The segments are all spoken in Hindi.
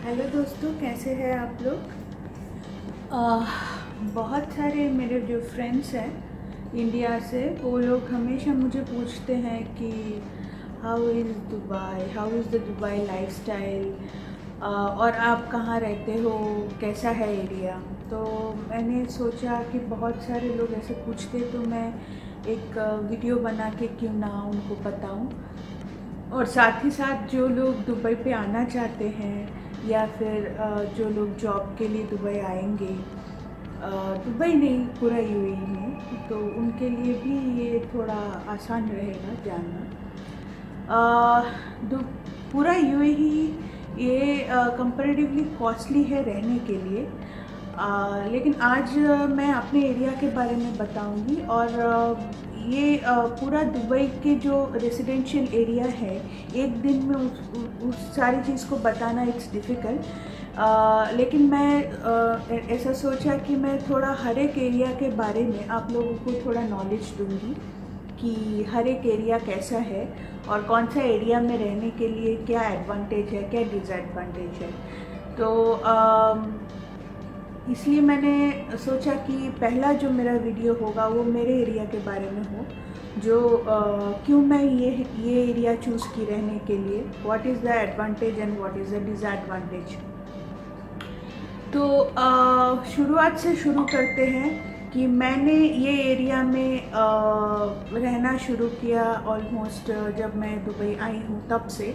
हेलो दोस्तों, कैसे हैं आप लोग। बहुत सारे मेरे जो फ्रेंड्स हैं इंडिया से, वो लोग हमेशा मुझे पूछते हैं कि how is Dubai, how is the Dubai lifestyle, और आप कहाँ रहते हो, कैसा है एरिया। तो मैंने सोचा कि बहुत सारे लोग ऐसे पूछते तो मैं एक वीडियो बना के क्यों ना उनको बताऊं, और साथ ही साथ जो लोग दुबई पे आना चाहते हैं या फिर जो लोग जॉब के लिए दुबई आएंगे, दुबई नहीं पूरा यूएई में, तो उनके लिए भी ये थोड़ा आसान रहेगा जानना। पूरा यूएई ये कंपैरेटिवली कॉस्टली है रहने के लिए, लेकिन आज मैं अपने एरिया के बारे में बताऊंगी। और ये पूरा दुबई के जो रेजिडेंशियल एरिया है, एक दिन में उस सारी चीज़ को बताना इट्स डिफ़िकल्ट, लेकिन मैं ऐसा सोचा कि मैं थोड़ा हर एक एरिया के बारे में आप लोगों को थोड़ा नॉलेज दूंगी कि हर एक एरिया कैसा है और कौन सा एरिया में रहने के लिए क्या एडवांटेज है, क्या डिसएडवांटेज है। तो इसलिए मैंने सोचा कि पहला जो मेरा वीडियो होगा वो मेरे एरिया के बारे में हो, जो क्यों मैं ये एरिया चूज़ की रहने के लिए, what is the advantage and what is the disadvantage. तो शुरुआत से शुरू करते हैं कि मैंने ये एरिया में रहना शुरू किया ऑलमोस्ट जब मैं दुबई आई हूँ तब से।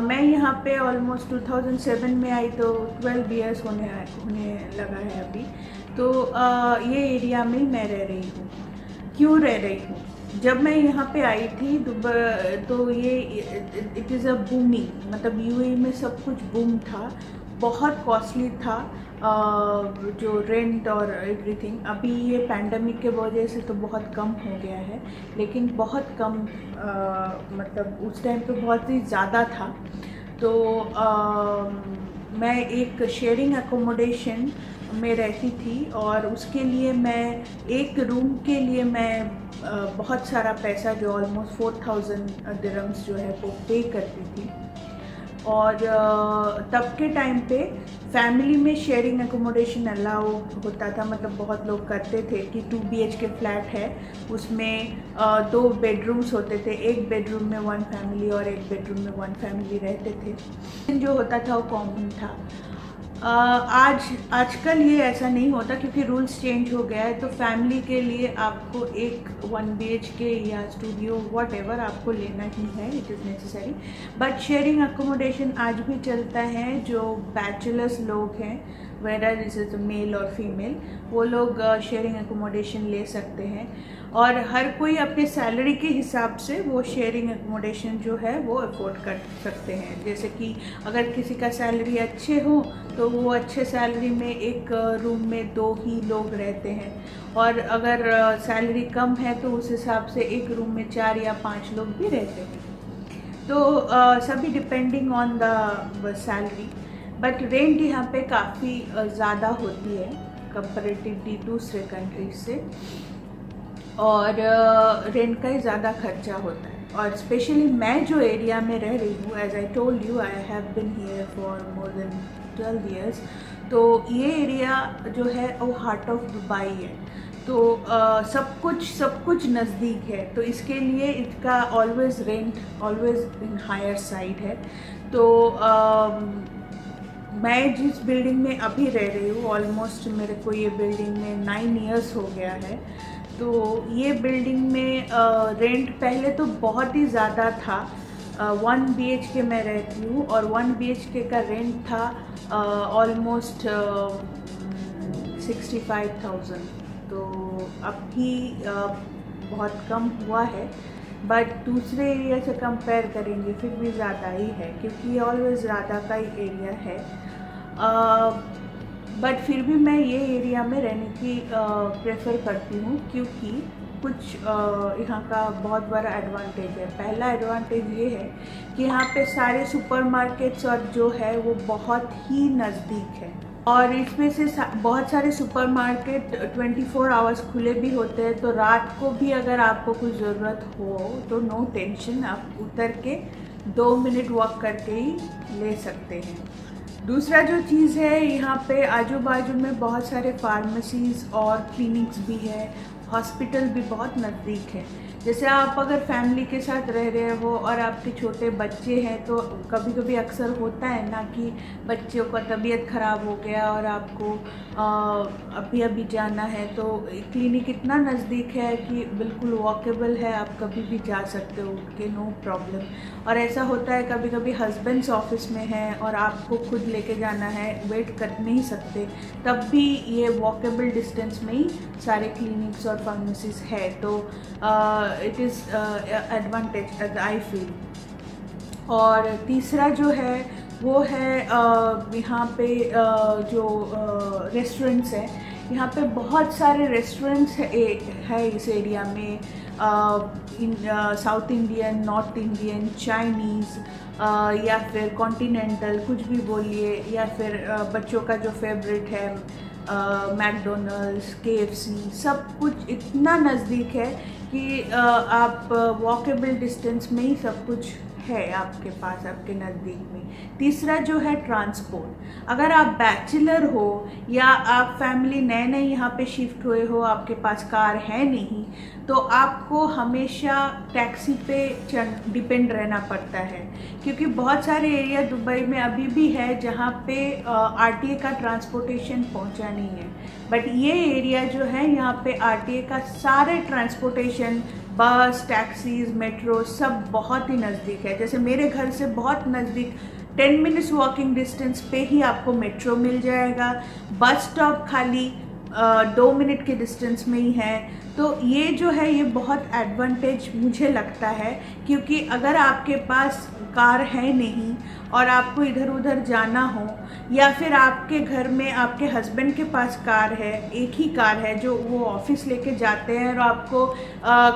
मैं यहाँ पे ऑलमोस्ट 2007 में आई, तो 12 इयर्स होने लगा है अभी। तो ये एरिया में मैं रह रही हूँ। क्यों रह रही हूँ, जब मैं यहाँ पे आई थी दुबई, तो ये इट इज़ अ बूमिंग, मतलब यूएई में सब कुछ बूम था, बहुत कॉस्टली था जो रेंट और एवरीथिंग। अभी ये पैंडमिक के वजह से तो बहुत कम हो गया है, लेकिन बहुत कम, मतलब उस टाइम पे बहुत ही ज़्यादा था। तो मैं एक शेयरिंग एकोमोडेशन में रहती थी, और उसके लिए मैं एक रूम के लिए मैं बहुत सारा पैसा, जो ऑलमोस्ट 4000 दिरहम्स जो है वो पे करती थी। और तब के टाइम पे फैमिली में शेयरिंग एकोमोडेशन अलाउ होता था, मतलब बहुत लोग करते थे कि 2 BHK फ्लैट है, उसमें 2 बेडरूम्स होते थे, एक बेडरूम में 1 फैमिली और एक बेडरूम में 1 फैमिली रहते थे। जो होता था वो कॉमन था। आजकल ये ऐसा नहीं होता, क्योंकि रूल्स चेंज हो गया है। तो फैमिली के लिए आपको एक 1 BHK या स्टूडियो व्हाटएवर आपको लेना ही है, it is necessary. But sharing accommodation आज भी चलता है। जो बैचलर्स लोग हैं, वेदर दिस इज मेल और फीमेल, वो लोग शेयरिंग अकोमोडेशन ले सकते हैं, और हर कोई अपने सैलरी के हिसाब से वो शेयरिंग अकोमोडेशन जो है वो अफोर्ड कर सकते हैं। जैसे कि अगर किसी का सैलरी अच्छे हो तो वो अच्छे सैलरी में एक रूम में 2 ही लोग रहते हैं, और अगर सैलरी कम है तो उस हिसाब से एक रूम में 4 या 5 लोग भी रहते हैं। तो सभी depending on the salary. But rent यहाँ पे काफ़ी ज़्यादा होती है कंपैरेटिवली दूसरे कंट्रीज से, और रेंट का ही ज़्यादा खर्चा होता है। और स्पेशली मैं जो एरिया में रह रही हूँ, as I told you, I have been here for more than 12 years. तो ये एरिया जो है वो हार्ट ऑफ दुबई है, तो सब कुछ नज़दीक है, तो इसके लिए इसका always rent always in higher side है। तो मैं जिस बिल्डिंग में अभी रह रही हूँ, ऑलमोस्ट मेरे को ये बिल्डिंग में 9 इयर्स हो गया है। तो ये बिल्डिंग में रेंट पहले तो बहुत ही ज़्यादा था। 1 BHK में रहती हूँ, और 1 BHK का रेंट था ऑलमोस्ट 65,000। तो अभी बहुत कम हुआ है, बट दूसरे एरिया से कंपेयर करेंगे फिर भी ज़्यादा ही है, क्योंकि ऑलवेज ज़्यादा का ही एरिया है। बट फिर भी मैं ये एरिया में रहने की प्रेफर करती हूँ, क्योंकि कुछ यहाँ का बहुत बड़ा एडवांटेज है। पहला एडवांटेज ये है कि यहाँ पे सारे सुपरमार्केट्स और जो है वो बहुत ही नज़दीक है, और इसमें से बहुत सारे सुपरमार्केट 24 आवर्स खुले भी होते हैं। तो रात को भी अगर आपको कुछ ज़रूरत हो तो नो टेंशन, आप उतर के 2 मिनट वॉक करके ही ले सकते हैं। दूसरा जो चीज़ है, यहाँ पे आजू बाजू में बहुत सारे फार्मेसीज़ और क्लिनिक्स भी है, हॉस्पिटल भी बहुत नज़दीक है। जैसे आप अगर फैमिली के साथ रह रहे हो और आपके छोटे बच्चे हैं तो कभी कभी अक्सर होता है ना कि बच्चों का तबीयत ख़राब हो गया और आपको अभी अभी जाना है, तो क्लिनिक इतना नज़दीक है कि बिल्कुल वॉकेबल है, आप कभी भी जा सकते हो उठ के, नो प्रॉब्लम। और ऐसा होता है कभी कभी हस्बैंड्स ऑफिस में हैं और आपको खुद लेके जाना है, वेट कर नहीं सकते, तब भी ये वॉकेबल डिस्टेंस में ही सारे क्लिनिक्स और फार्मेसीज है। तो it is advantage I feel. और तीसरा जो है वो है यहाँ पे जो रेस्टोरेंट्स है, यहाँ पे बहुत सारे रेस्टोरेंट्स है इस एरिया में, south Indian, north Indian, Chinese या फिर कॉन्टिनेंटल, कुछ भी बोलिए, या फिर बच्चों का जो फेवरेट है मैकडोनल्ड्स, KFC, सब कुछ इतना नज़दीक है कि आप वॉकेबल डिस्टेंस में ही सब कुछ है आपके पास, आपके नज़दीक में। तीसरा जो है ट्रांसपोर्ट, अगर आप बैचलर हो या आप फैमिली नए नए यहाँ पे शिफ्ट हुए हो, आपके पास कार है नहीं, तो आपको हमेशा टैक्सी पे डिपेंड रहना पड़ता है, क्योंकि बहुत सारे एरिया दुबई में अभी भी है जहाँ पे RTA का ट्रांसपोर्टेशन पहुँचा नहीं है। बट ये एरिया जो है यहाँ पे RTA का सारे ट्रांसपोर्टेशन, बस, टैक्सीज, मेट्रो सब बहुत ही नज़दीक है। जैसे मेरे घर से बहुत नज़दीक 10 मिनट्स वॉकिंग डिस्टेंस पे ही आपको मेट्रो मिल जाएगा, बस स्टॉप खाली 2 मिनट के डिस्टेंस में ही है। तो ये जो है ये बहुत एडवांटेज मुझे लगता है, क्योंकि अगर आपके पास कार है नहीं और आपको इधर उधर जाना हो, या फिर आपके घर में आपके हस्बैंड के पास कार है, एक ही कार है जो वो ऑफिस लेके जाते हैं, और आपको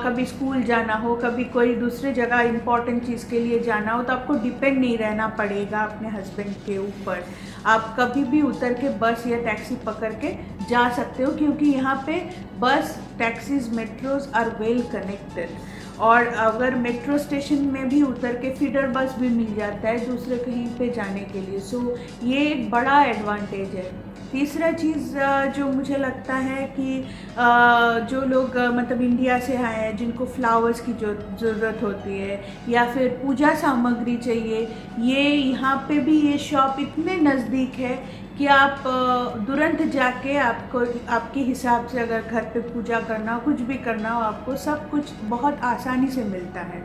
कभी स्कूल जाना हो, कभी कोई दूसरे जगह इम्पॉर्टेंट चीज़ के लिए जाना हो, तो आपको डिपेंड नहीं रहना पड़ेगा अपने हस्बैंड के ऊपर। आप कभी भी उतर के बस या टैक्सी पकड़ के जा सकते हो, क्योंकि यहाँ पे bus, taxis, metros are well connected. और अगर मेट्रो स्टेशन में भी उतर के फीडर बस भी मिल जाता है दूसरे कहीं पे जाने के लिए। सो ये एक बड़ा एडवांटेज है। तीसरा चीज़ जो मुझे लगता है कि जो लोग मतलब इंडिया से आए हैं, जिनको फ्लावर्स की जो ज़रूरत होती है या फिर पूजा सामग्री चाहिए, ये यहाँ पे भी ये शॉप इतने नज़दीक है कि आप तुरंत जाके आपको आपके हिसाब से अगर घर पे पूजा करना हो, कुछ भी करना हो, आपको सब कुछ बहुत आसानी से मिलता है।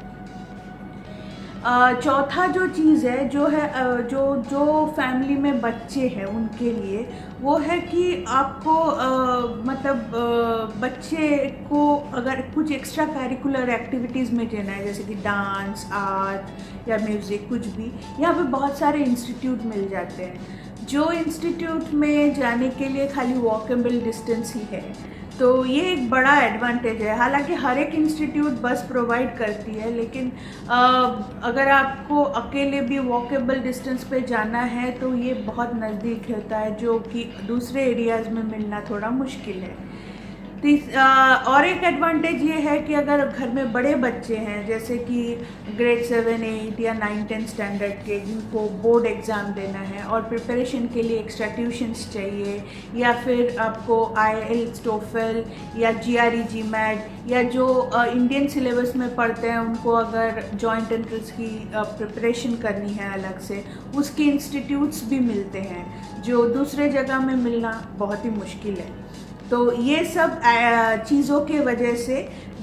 चौथा जो चीज़ है जो है जो फैमिली में बच्चे हैं उनके लिए, वो है कि आपको मतलब बच्चे को अगर कुछ एक्स्ट्रा करिकुलर एक्टिविटीज़ में देना है, जैसे कि डांस, आर्ट या म्यूज़िक, कुछ भी, यहाँ पे बहुत सारे इंस्टीट्यूट मिल जाते हैं, जो इंस्टीट्यूट में जाने के लिए खाली वॉकेबल डिस्टेंस ही है। तो ये एक बड़ा एडवांटेज है। हालांकि हर एक इंस्टीट्यूट बस प्रोवाइड करती है, लेकिन अगर आपको अकेले भी वॉकेबल डिस्टेंस पे जाना है तो ये बहुत नज़दीक होता है, जो कि दूसरे एरियाज़ में मिलना थोड़ा मुश्किल है। और एक एडवांटेज ये है कि अगर घर में बड़े बच्चे हैं, जैसे कि ग्रेड 7, 8 या 9, 10 स्टैंडर्ड के, जिनको बोर्ड एग्ज़ाम देना है और प्रिपरेशन के लिए एक्स्ट्रा ट्यूशन्स चाहिए, या फिर आपको IELTS, TOEFL या GRE, GMAT या जो इंडियन सिलेबस में पढ़ते हैं, उनको अगर जॉइंट एंट्रेंस की प्रिपरेशन करनी है अलग से, उसके इंस्टीट्यूट्स भी मिलते हैं, जो दूसरे जगह में मिलना बहुत ही मुश्किल है। तो ये सब चीज़ों के वजह से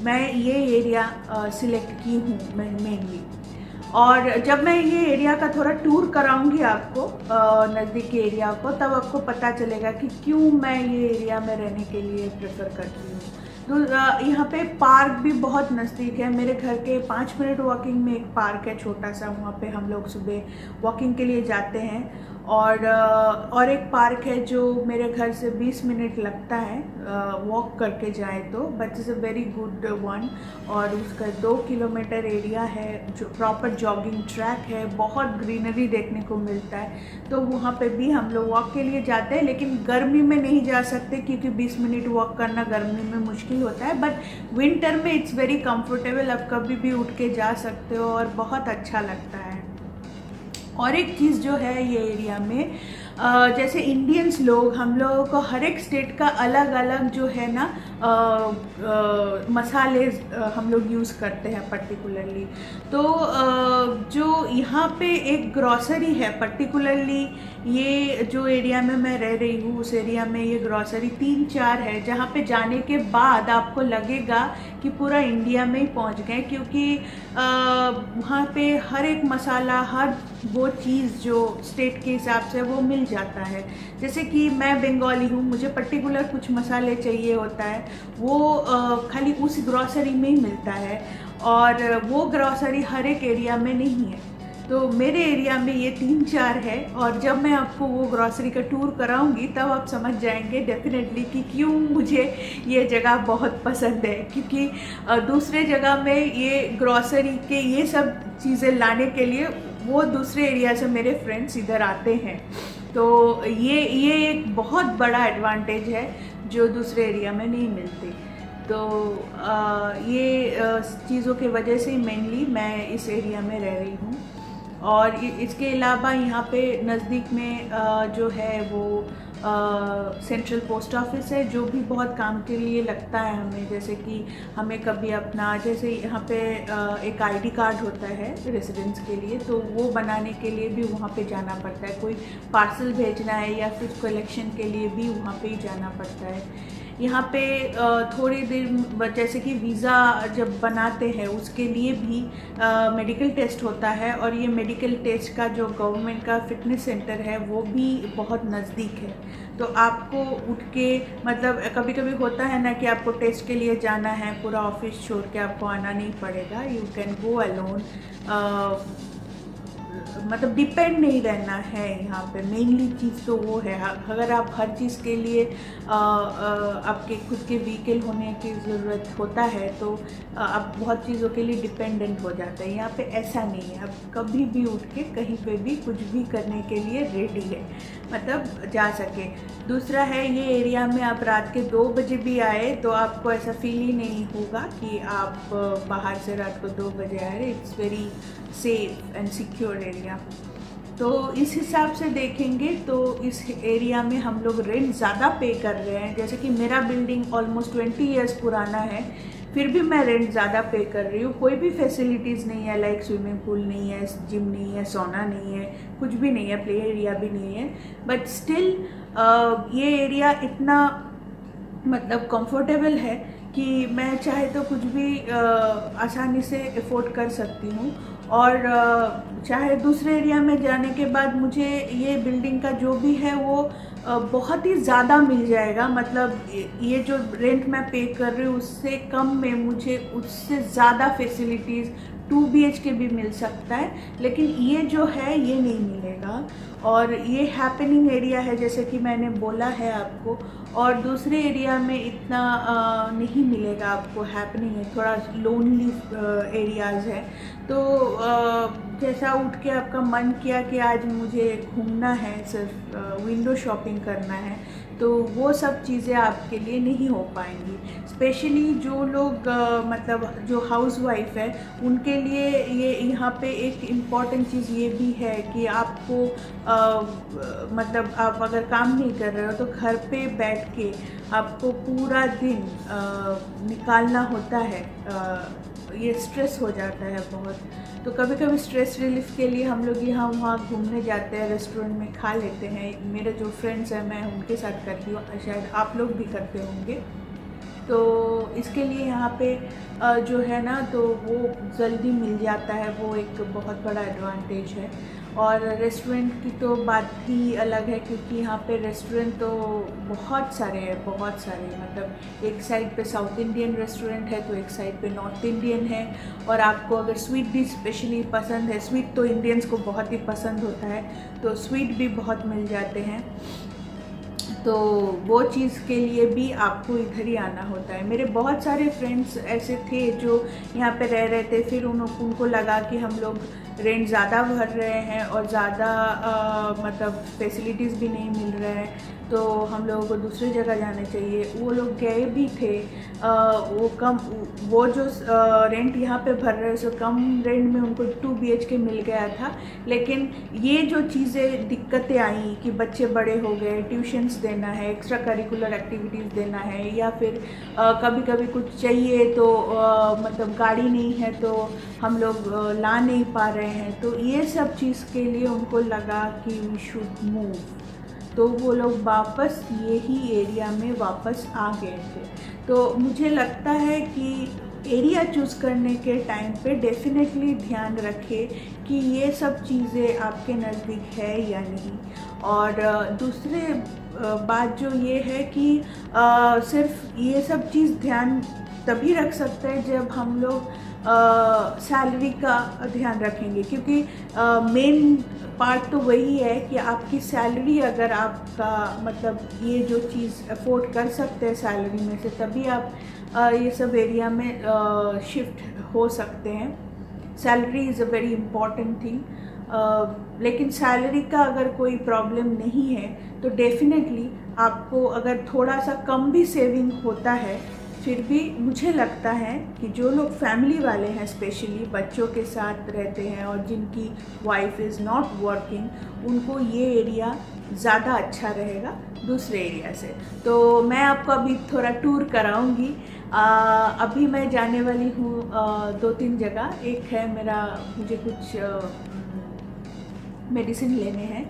मैं ये एरिया सिलेक्ट की हूँ मेनली। और जब मैं ये एरिया का थोड़ा टूर कराऊंगी आपको, नज़दीकी एरिया को, तब आपको पता चलेगा कि क्यों मैं ये एरिया में रहने के लिए प्रेफर करती हूँ। तो यहाँ पे पार्क भी बहुत नज़दीक है। मेरे घर के 5 मिनट वॉकिंग में एक पार्क है छोटा सा, वहाँ पे हम लोग सुबह वॉकिंग के लिए जाते हैं। और एक पार्क है जो मेरे घर से 20 मिनट लगता है वॉक करके जाए तो, but is a very good one. और उसका 2 किलोमीटर एरिया है, जो प्रॉपर जॉगिंग ट्रैक है, बहुत ग्रीनरी देखने को मिलता है। तो वहाँ पे भी हम लोग वॉक के लिए जाते हैं, लेकिन गर्मी में नहीं जा सकते क्योंकि 20 मिनट वॉक करना गर्मी में मुश्किल होता है। बट विंटर में इट्स वेरी कंफर्टेबल, आप कभी भी उठ के जा सकते हो और बहुत अच्छा लगता है। और एक चीज़ जो है ये एरिया में, जैसे इंडियंस लोग, हम लोगों को हर एक स्टेट का अलग अलग जो है ना मसाले हम लोग यूज़ करते हैं पर्टिकुलरली। तो जो यहाँ पे एक ग्रॉसरी है पर्टिकुलरली, ये जो एरिया में मैं रह रही हूँ उस एरिया में ये ग्रॉसरी 3-4 है, जहाँ पे जाने के बाद आपको लगेगा कि पूरा इंडिया में ही पहुँच गए, क्योंकि वहाँ पे हर एक मसाला, हर वो चीज़ जो स्टेट के हिसाब से वो मिल जाता है। जैसे कि मैं बंगाली हूँ, मुझे पर्टिकुलर कुछ मसाले चाहिए होता है, वो खाली उस ग्रॉसरी में ही मिलता है, और वो ग्रॉसरी हर एक एरिया में नहीं है। तो मेरे एरिया में ये 3-4 है, और जब मैं आपको वो ग्रॉसरी का टूर कराऊंगी तब आप समझ जाएंगे डेफिनेटली कि क्यों मुझे ये जगह बहुत पसंद है। क्योंकि दूसरे जगह में ये ग्रॉसरी के ये सब चीज़ें लाने के लिए वो दूसरे एरिया से मेरे फ्रेंड्स इधर आते हैं। तो ये एक बहुत बड़ा एडवांटेज है जो दूसरे एरिया में नहीं मिलती। तो ये चीज़ों की वजह से मेनली मैं इस एरिया में रह रही हूँ। और इसके अलावा यहाँ पे नज़दीक में जो है वो सेंट्रल पोस्ट ऑफिस है, जो भी बहुत काम के लिए लगता है हमें। जैसे कि हमें कभी अपना, जैसे यहाँ पे एक आईडी कार्ड होता है रेसिडेंट्स के लिए, तो वो बनाने के लिए भी वहाँ पे जाना पड़ता है। कोई पार्सल भेजना है या फिर कलेक्शन के लिए भी वहाँ पे ही जाना पड़ता है। यहाँ पे थोड़ी देर, जैसे कि वीज़ा जब बनाते हैं उसके लिए भी मेडिकल टेस्ट होता है, और ये मेडिकल टेस्ट का जो गवर्नमेंट का फिटनेस सेंटर है वो भी बहुत नज़दीक है। तो आपको उठ के, मतलब कभी कभी होता है ना कि आपको टेस्ट के लिए जाना है, पूरा ऑफिस छोड़ के आपको आना नहीं पड़ेगा, यू कैन गो अलोन। मतलब डिपेंड नहीं रहना है यहाँ पे। मेनली चीज़ तो वो है, अगर आप हर चीज़ के लिए आपके खुद के व्हीकल होने की ज़रूरत होता है तो आप बहुत चीज़ों के लिए डिपेंडेंट हो जाते हैं। यहाँ पे ऐसा नहीं है, आप कभी भी उठ के कहीं पे भी कुछ भी करने के लिए रेडी है, मतलब जा सके। दूसरा है, ये एरिया में आप रात के 2 बजे भी आए तो आपको ऐसा फील ही नहीं होगा कि आप बाहर से रात को 2 बजे आ रहे। It's very safe and secure area. तो इस हिसाब से देखेंगे तो इस एरिया में हम लोग रेंट ज़्यादा पे कर रहे हैं। जैसे कि मेरा बिल्डिंग ऑलमोस्ट 20 ईयर्स पुराना है, फिर भी मैं रेंट ज़्यादा पे कर रही हूँ। कोई भी फैसिलिटीज़ नहीं है, लाइक स्विमिंग पूल नहीं है, जिम नहीं है, सोना नहीं है, कुछ भी नहीं है, प्ले एरिया भी नहीं है। बट स्टिल ये एरिया इतना मतलब कंफर्टेबल है कि मैं चाहे तो कुछ भी आसानी से अफोर्ड कर सकती हूँ। और चाहे दूसरे एरिया में जाने के बाद मुझे ये बिल्डिंग का जो भी है वो बहुत ही ज़्यादा मिल जाएगा। मतलब ये जो रेंट मैं पे कर रही हूँ उससे कम में मुझे उससे ज़्यादा फैसिलिटीज़ 2 BHK भी मिल सकता है, लेकिन ये जो है ये नहीं मिलेगा। और ये हैपनिंग एरिया है जैसे कि मैंने बोला है आपको, और दूसरे एरिया में इतना नहीं मिलेगा आपको हैपनिंग है, थोड़ा लोनली एरियाज़ है। तो जैसा उठ के आपका मन किया कि आज मुझे घूमना है, सिर्फ विंडो शॉपिंग करना है, तो वो सब चीज़ें आपके लिए नहीं हो पाएंगी। स्पेशली जो लोग मतलब जो हाउसवाइफ है उनके लिए ये यहाँ पे एक इम्पॉर्टेंट चीज़ ये भी है कि आपको मतलब आप अगर काम नहीं कर रहे हो तो घर पे बैठ के आपको पूरा दिन निकालना होता है। ये स्ट्रेस हो जाता है बहुत। तो कभी कभी स्ट्रेस रिलीफ के लिए हम लोग यहाँ वहाँ घूमने जाते हैं, रेस्टोरेंट में खा लेते हैं। मेरे जो फ्रेंड्स हैं मैं उनके साथ करती हूँ, शायद आप लोग भी करते होंगे। तो इसके लिए यहाँ पे जो है ना तो वो जल्दी मिल जाता है, वो एक बहुत बड़ा एडवांटेज है। और रेस्टोरेंट की तो बात ही अलग है, क्योंकि यहाँ पे रेस्टोरेंट तो बहुत सारे हैं, बहुत सारे। मतलब एक साइड पे साउथ इंडियन रेस्टोरेंट है तो एक साइड पे नॉर्थ इंडियन है। और आपको अगर स्वीट डिश स्पेशली पसंद है, स्वीट तो इंडियंस को बहुत ही पसंद होता है, तो स्वीट भी बहुत मिल जाते हैं। तो वो चीज़ के लिए भी आपको इधर ही आना होता है। मेरे बहुत सारे फ्रेंड्स ऐसे थे जो यहाँ पे रह रहे थे, फिर उनको लगा कि हम लोग रेंट ज़्यादा भर रहे हैं और ज़्यादा मतलब फैसिलिटीज़ भी नहीं मिल रहे हैं, तो हम लोगों को दूसरी जगह जाना चाहिए। वो लोग गए भी थे, वो जो रेंट यहाँ पे भर रहे सो कम रेंट में उनको 2 BHK मिल गया था। लेकिन ये जो चीज़ें दिक्कतें आई कि बच्चे बड़े हो गए, ट्यूशन्स देना है, एक्स्ट्रा करिकुलर एक्टिविटीज़ देना है, या फिर कभी कभी कुछ चाहिए तो मतलब गाड़ी नहीं है तो हम लोग ला नहीं पा रहे हैं, तो ये सब चीज़ के लिए उनको लगा कि वी शुड मूव। तो वो लोग वापस यही एरिया में वापस आ गए थे। तो मुझे लगता है कि एरिया चूज़ करने के टाइम पे डेफिनेटली ध्यान रखें कि ये सब चीज़ें आपके नज़दीक है या नहीं। और दूसरे बात जो ये है कि सिर्फ ये सब चीज़ ध्यान तभी रख सकते हैं जब हम लोग सैलरी का ध्यान रखेंगे, क्योंकि मेन पार्ट तो वही है कि आपकी सैलरी, अगर आपका मतलब ये जो चीज़ अफोर्ड कर सकते हैं सैलरी में से, तभी आप ये सब एरिया में शिफ्ट हो सकते हैं। Salary is a very important thing. लेकिन सैलरी का अगर कोई प्रॉब्लम नहीं है तो डेफिनेटली आपको अगर थोड़ा सा कम भी सेविंग होता है, फिर भी मुझे लगता है कि जो लोग फैमिली वाले हैं, स्पेशली बच्चों के साथ रहते हैं और जिनकी वाइफ इज़ नॉट वर्किंग, उनको ये एरिया ज़्यादा अच्छा रहेगा दूसरे एरिया से। तो मैं आपको अभी थोड़ा टूर कराऊंगी। अभी मैं जाने वाली हूँ 2-3 जगह। एक है मुझे कुछ मेडिसिन लेने हैं,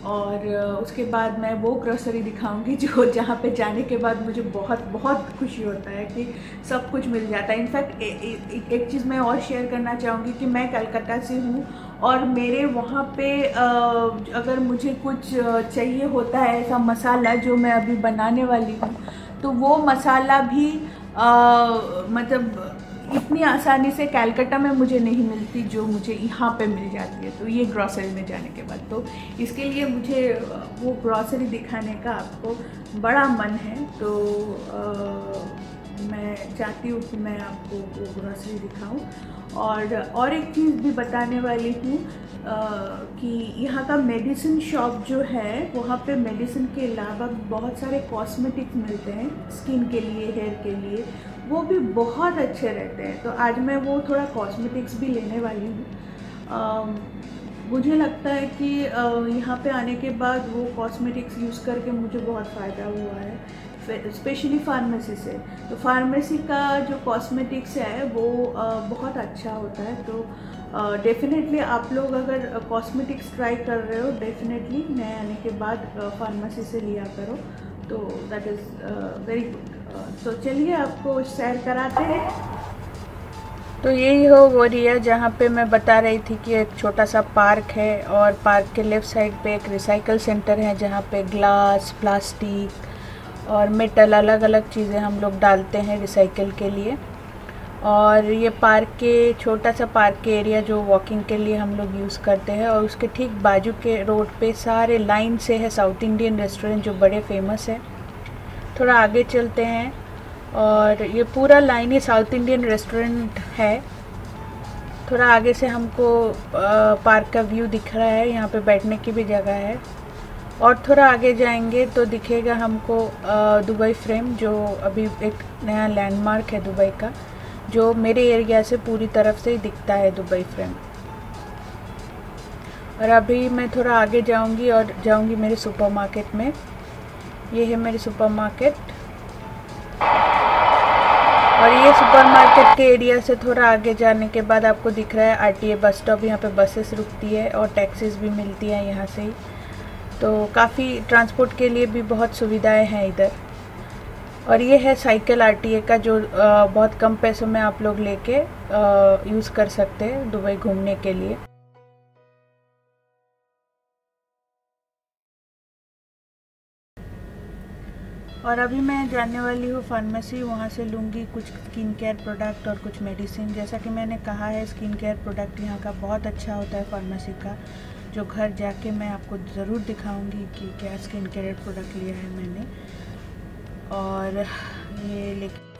और उसके बाद मैं वो ग्रोसरी दिखाऊंगी जहाँ पे जाने के बाद मुझे बहुत बहुत खुशी होता है कि सब कुछ मिल जाता है। इनफैक्ट एक चीज़ मैं और शेयर करना चाहूँगी कि मैं कलकत्ता से हूँ, और मेरे वहाँ पे अगर मुझे कुछ चाहिए होता है ऐसा मसाला जो मैं अभी बनाने वाली हूँ, तो वो मसाला भी मतलब इतनी आसानी से कलकत्ता में मुझे नहीं मिलती जो मुझे यहाँ पे मिल जाती है। तो ये ग्रॉसरी में जाने के बाद, तो इसके लिए मुझे वो ग्रॉसरी दिखाने का आपको बड़ा मन है। तो मैं चाहती हूँ कि मैं आपको वो ग्रॉसरी दिखाऊं। और एक चीज़ भी बताने वाली हूँ कि यहाँ का मेडिसिन शॉप जो है, वहाँ पे मेडिसिन के अलावा बहुत सारे कॉस्मेटिक्स मिलते हैं स्किन के लिए, हेयर के लिए, वो भी बहुत अच्छे रहते हैं। तो आज मैं वो थोड़ा कॉस्मेटिक्स भी लेने वाली हूँ। मुझे लगता है कि यहाँ पे आने के बाद वो कॉस्मेटिक्स यूज़ करके मुझे बहुत फ़ायदा हुआ है, स्पेशली फार्मेसी से। तो फार्मेसी का जो कॉस्मेटिक्स है वो बहुत अच्छा होता है। तो डेफिनेटली आप लोग अगर कॉस्मेटिक्स ट्राई कर रहे हो, डेफिनेटली मैं आने के बाद फार्मेसी से लिया करो, तो दैट इज़ वेरी गुड। तो चलिए आपको सैर कराते हैं। तो यही हो वो एरिया जहाँ पे मैं बता रही थी कि एक छोटा सा पार्क है, और पार्क के लेफ़्ट साइड पे एक रिसाइकल सेंटर है जहाँ पे ग्लास, प्लास्टिक और मेटल, अलग अलग चीज़ें हम लोग डालते हैं रिसाइकल के लिए। और ये पार्क के छोटा सा पार्क के एरिया जो वॉकिंग के लिए हम लोग यूज़ करते हैं, और उसके ठीक बाजू के रोड पे सारे लाइन से है साउथ इंडियन रेस्टोरेंट जो बड़े फेमस है। थोड़ा आगे चलते हैं और ये पूरा लाइन ही साउथ इंडियन रेस्टोरेंट है। थोड़ा आगे से हमको पार्क का व्यू दिख रहा है, यहाँ पे बैठने की भी जगह है। और थोड़ा आगे जाएंगे तो दिखेगा हमको दुबई फ्रेम, जो अभी एक नया लैंडमार्क है दुबई का, जो मेरे एरिया से पूरी तरफ से ही दिखता है दुबई फ्रेम। और अभी मैं थोड़ा आगे जाऊंगी और जाऊंगी मेरे सुपरमार्केट में। ये है मेरे सुपरमार्केट, और ये सुपरमार्केट के एरिया से थोड़ा आगे जाने के बाद आपको दिख रहा है आरटीए बस स्टॉप। यहाँ पे बसेस रुकती है और टैक्सीज भी मिलती हैं यहाँ से ही। तो काफ़ी ट्रांसपोर्ट के लिए भी बहुत सुविधाएं हैं इधर। और ये है साइकिल आरटीए का, जो बहुत कम पैसों में आप लोग लेके यूज़ कर सकते हैं दुबई घूमने के लिए। और अभी मैं जाने वाली हूँ फार्मेसी, वहाँ से लूँगी कुछ स्किन केयर प्रोडक्ट और कुछ मेडिसिन। जैसा कि मैंने कहा है, स्किन केयर प्रोडक्ट यहाँ का बहुत अच्छा होता है फार्मेसी का, जो घर जाके मैं आपको ज़रूर दिखाऊंगी कि क्या स्किन केयर प्रोडक्ट लिया है मैंने। और ये लेके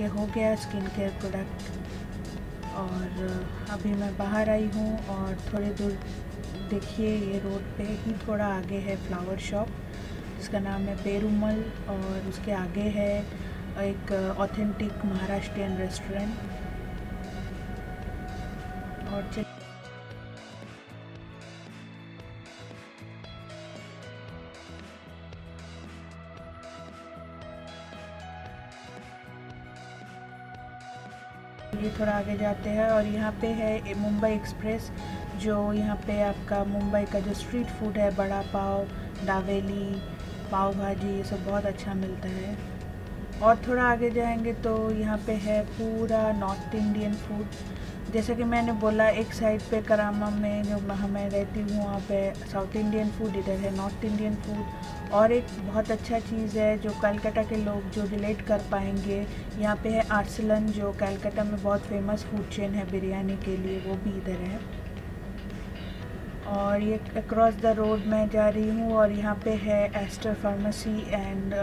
ये हो गया स्किन केयर प्रोडक्ट। और अभी मैं बाहर आई हूँ और थोड़ी दूर देखिए ये रोड पे ही थोड़ा आगे है फ्लावर शॉप, इसका नाम है पेरुमल, और उसके आगे है एक ऑथेंटिक महाराष्ट्रियन रेस्टोरेंट। और ये थोड़ा आगे जाते हैं और यहाँ पे है मुंबई एक्सप्रेस, जो यहाँ पे आपका मुंबई का जो स्ट्रीट फूड है, बड़ा पाव, दावेली, पाव भाजी, ये सब बहुत अच्छा मिलता है। और थोड़ा आगे जाएंगे तो यहाँ पे है पूरा नॉर्थ इंडियन फूड। जैसा कि मैंने बोला, एक साइड पे करामा में जो मैं रहती हूँ वहाँ पे साउथ इंडियन फूड, इधर है नॉर्थ इंडियन फूड। और एक बहुत अच्छा चीज़ है जो कलकत्ता के लोग जो रिलेट कर पाएंगे, यहाँ पे है आर्सलन, जो कलकत्ता में बहुत फेमस फूड चेन है बिरयानी के लिए, वो भी इधर है। और ये अक्रॉस द रोड मैं जा रही हूँ और यहाँ पे है एस्टर फार्मेसी एंड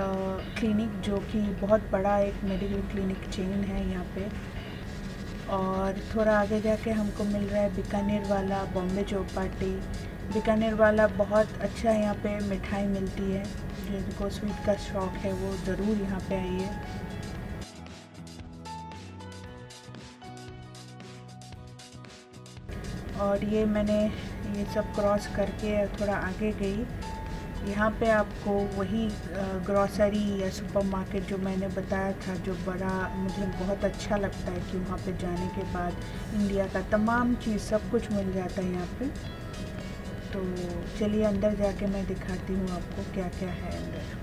क्लिनिक, जो कि बहुत बड़ा एक मेडिकल क्लिनिक चेन है यहाँ पे। और थोड़ा आगे जाके हमको मिल रहा है बीकानेर वाला बॉम्बे चौपाटी। बीकानेर वाला बहुत अच्छा यहाँ पे मिठाई मिलती है, जिनको स्वीट का शौक़ है वो ज़रूर यहाँ पे आइए। और ये मैंने ये सब क्रॉस करके थोड़ा आगे गई, यहाँ पे आपको वही ग्रॉसरी या सुपरमार्केट जो मैंने बताया था, जो बड़ा मुझे बहुत अच्छा लगता है कि वहाँ पे जाने के बाद इंडिया का तमाम चीज़ सब कुछ मिल जाता है यहाँ पे। तो चलिए अंदर जाके मैं दिखाती हूँ आपको क्या क्या है अंदर।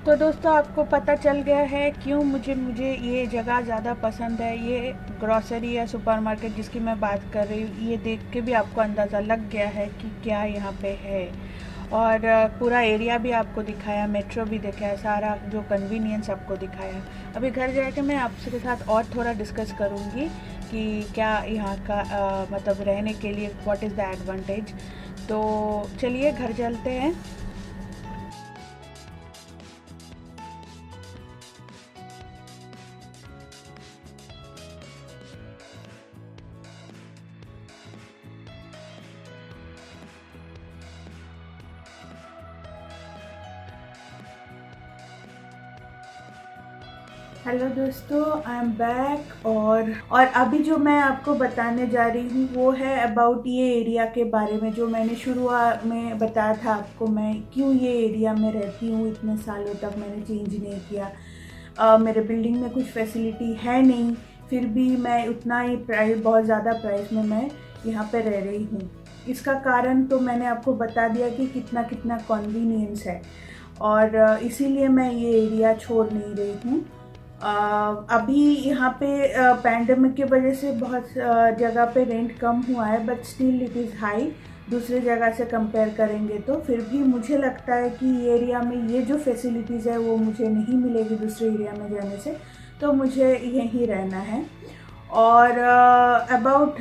तो दोस्तों, आपको पता चल गया है क्यों मुझे ये जगह ज़्यादा पसंद है। ये ग्रॉसरी या सुपरमार्केट जिसकी मैं बात कर रही हूँ, ये देख के भी आपको अंदाज़ा लग गया है कि क्या यहाँ पे है। और पूरा एरिया भी आपको दिखाया, मेट्रो भी दिखाया, सारा जो कन्वीनियंस आपको दिखाया। अभी घर जाके मैं आपके साथ और थोड़ा डिस्कस करूँगी कि क्या यहाँ का मतलब रहने के लिए व्हाट इज़ द एडवांटेज। तो चलिए घर चलते हैं। हेलो दोस्तों, आई एम बैक। और अभी जो मैं आपको बताने जा रही हूँ वो है अबाउट ये एरिया के बारे में, जो मैंने शुरुआत में बताया था आपको मैं क्यों ये एरिया में रहती हूँ। इतने सालों तक मैंने चेंज नहीं किया। मेरे बिल्डिंग में कुछ फैसिलिटी है नहीं, फिर भी मैं उतना ही प्राइस, बहुत ज़्यादा प्राइस में मैं यहाँ पे रह रही हूँ। इसका कारण तो मैंने आपको बता दिया कि कितना कितना कन्वीनियंस है, और इसीलिए मैं ये एरिया छोड़ नहीं रही हूँ। अभी यहाँ पे पैंडेमिक की वजह से बहुत जगह पे रेंट कम हुआ है, but still it is high दूसरी जगह से कंपेयर करेंगे तो। फिर भी मुझे लगता है कि ये एरिया में ये जो फैसिलिटीज़ है वो मुझे नहीं मिलेगी दूसरे एरिया में जाने से, तो मुझे यहीं रहना है। और अबाउट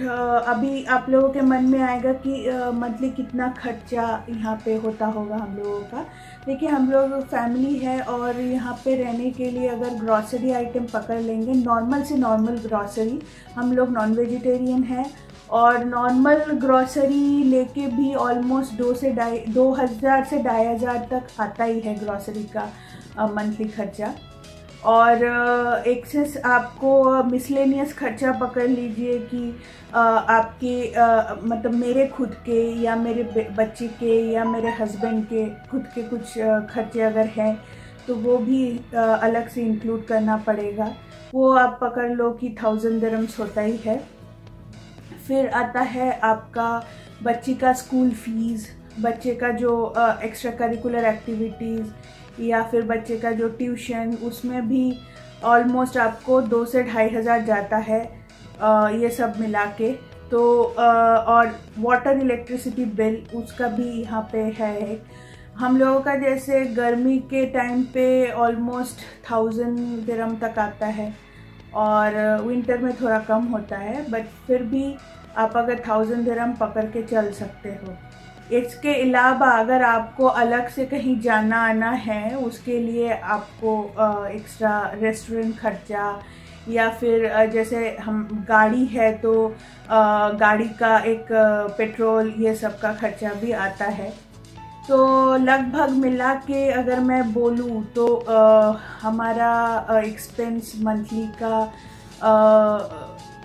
अभी आप लोगों के मन में आएगा कि मंथली कितना खर्चा यहाँ पे होता होगा हम लोगों का। देखिए, हम लोग फैमिली है और यहाँ पे रहने के लिए अगर ग्रॉसरी आइटम पकड़ लेंगे, नॉर्मल से नॉर्मल ग्रॉसरी, हम लोग नॉन वेजिटेरियन हैं, और नॉर्मल ग्रॉसरी लेके भी ऑलमोस्ट 2000 से 2500 तक आता ही है ग्रॉसरी का मंथली खर्चा। और एक से आपको मिसलेनियस खर्चा पकड़ लीजिए कि आपके मतलब मेरे खुद के या मेरे बच्चे के या मेरे हस्बैंड के खुद के कुछ खर्चे अगर हैं तो वो भी अलग से इंक्लूड करना पड़ेगा। वो आप पकड़ लो कि 1000 दिरहम्स होता ही है। फिर आता है आपका बच्ची का स्कूल फीस, बच्चे का जो एक्स्ट्रा करिकुलर एक्टिविटीज़ या फिर बच्चे का जो ट्यूशन, उसमें भी ऑलमोस्ट आपको 2 से 2500 जाता है ये सब मिला के। तो और वाटर इलेक्ट्रिसिटी बिल उसका भी यहाँ पे है। हम लोगों का जैसे गर्मी के टाइम पे ऑलमोस्ट 1000 दिरहम तक आता है और विंटर में थोड़ा कम होता है, बट फिर भी आप अगर 1000 दिरहम पकड़ के चल सकते हो। इसके अलावा अगर आपको अलग से कहीं जाना आना है, उसके लिए आपको एक्स्ट्रा रेस्टोरेंट खर्चा या फिर जैसे हम गाड़ी है तो गाड़ी का एक पेट्रोल ये सब का खर्चा भी आता है। तो लगभग मिला के अगर मैं बोलूँ तो हमारा एक्सपेंस मंथली का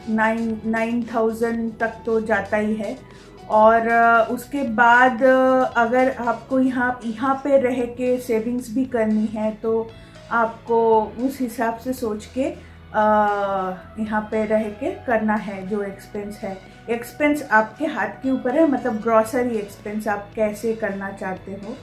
9,000 तक तो जाता ही है। और उसके बाद अगर आपको यहाँ पे रह के सेविंग्स भी करनी है तो आपको उस हिसाब से सोच के यहाँ पे रह के करना है जो एक्सपेंस है। एक्सपेंस आपके हाथ के ऊपर है, मतलब ग्रॉसरी एक्सपेंस आप कैसे करना चाहते हो।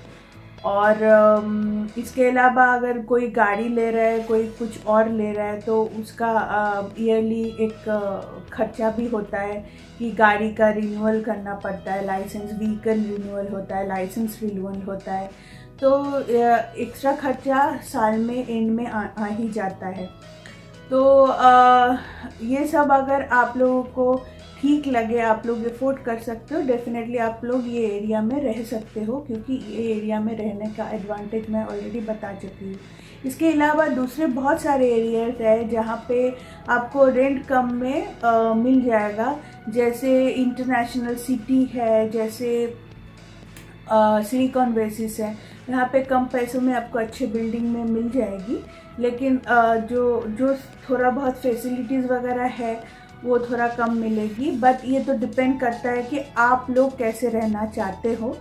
और इसके अलावा अगर कोई गाड़ी ले रहा है, कोई कुछ और ले रहा है, तो उसका ईयरली एक खर्चा भी होता है कि गाड़ी का रिन्यूअल करना पड़ता है, लाइसेंस व्हीकल रिन्यूअल होता है, लाइसेंस रिन्यूअल होता है। तो एक्स्ट्रा खर्चा साल में एंड में आ ही जाता है। तो ये सब अगर आप लोगों को ठीक लगे, आप लोग अफोर्ड कर सकते हो, डेफिनेटली आप लोग ये एरिया में रह सकते हो, क्योंकि ये एरिया में रहने का एडवांटेज मैं ऑलरेडी बता चुकी हूँ। इसके अलावा दूसरे बहुत सारे एरियाज है जहाँ पे आपको रेंट कम में मिल जाएगा। जैसे इंटरनेशनल सिटी है, जैसे सिलिकॉन वेसिस है, यहाँ पे कम पैसों में आपको अच्छे बिल्डिंग में मिल जाएगी। लेकिन जो थोड़ा बहुत फैसिलिटीज़ वगैरह है वो थोड़ा कम मिलेगी। बट ये तो डिपेंड करता है कि आप लोग कैसे रहना चाहते हो।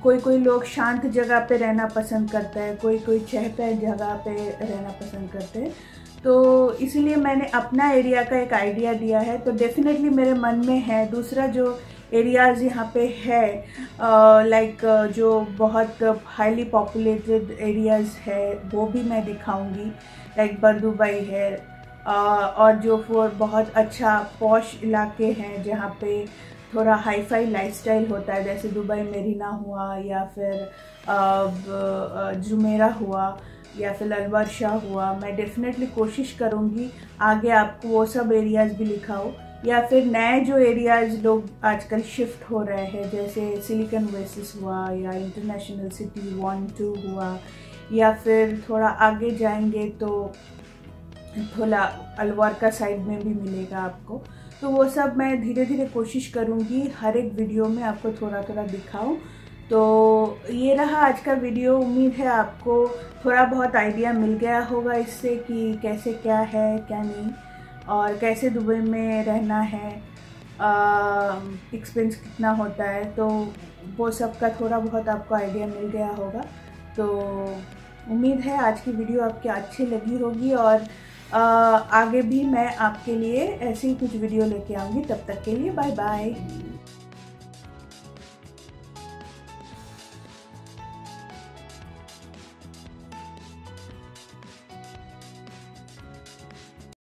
कोई लोग शांत जगह पे रहना पसंद करता है, कोई चहल जगह पे रहना पसंद करते हैं। तो इसीलिए मैंने अपना एरिया का एक आइडिया दिया है। तो डेफिनेटली मेरे मन में है दूसरा जो एरियाज़ यहाँ पे है, लाइक जो बहुत हाईली पॉपुलेटेड एरियाज़ है वो भी मैं दिखाऊंगी, लाइक बरदुबई है। और जो बहुत अच्छा पॉश इलाके हैं जहाँ पे थोड़ा हाई फाई लाइफस्टाइल होता है, जैसे दुबई मेरीना हुआ या फिर जुमेरा हुआ या फिर अलवर्शा हुआ। मैं डेफिनेटली कोशिश करूँगी आगे आपको वो सब एरियाज़ भी दिखाऊँ। या फिर नए जो एरियाज़ लोग आजकल शिफ्ट हो रहे हैं, जैसे सिलिकॉन वेसिस हुआ या इंटरनेशनल सिटी 1-2 हुआ, या फिर थोड़ा आगे जाएंगे तो थोड़ा अलवारका साइड में भी मिलेगा आपको। तो वो सब मैं धीरे धीरे कोशिश करूँगी हर एक वीडियो में आपको थोड़ा थोड़ा दिखाऊं। तो ये रहा आज का वीडियो। उम्मीद है आपको थोड़ा बहुत आइडिया मिल गया होगा इससे कि कैसे क्या है क्या नहीं, और कैसे दुबई में रहना है, एक्सपेंस कितना होता है। तो वो सब का थोड़ा बहुत आपको आइडिया मिल गया होगा। तो उम्मीद है आज की वीडियो आपको अच्छी लगी होगी, और आगे भी मैं आपके लिए ऐसे ही कुछ वीडियो लेके आऊँगी। तब तक के लिए बाय बाय।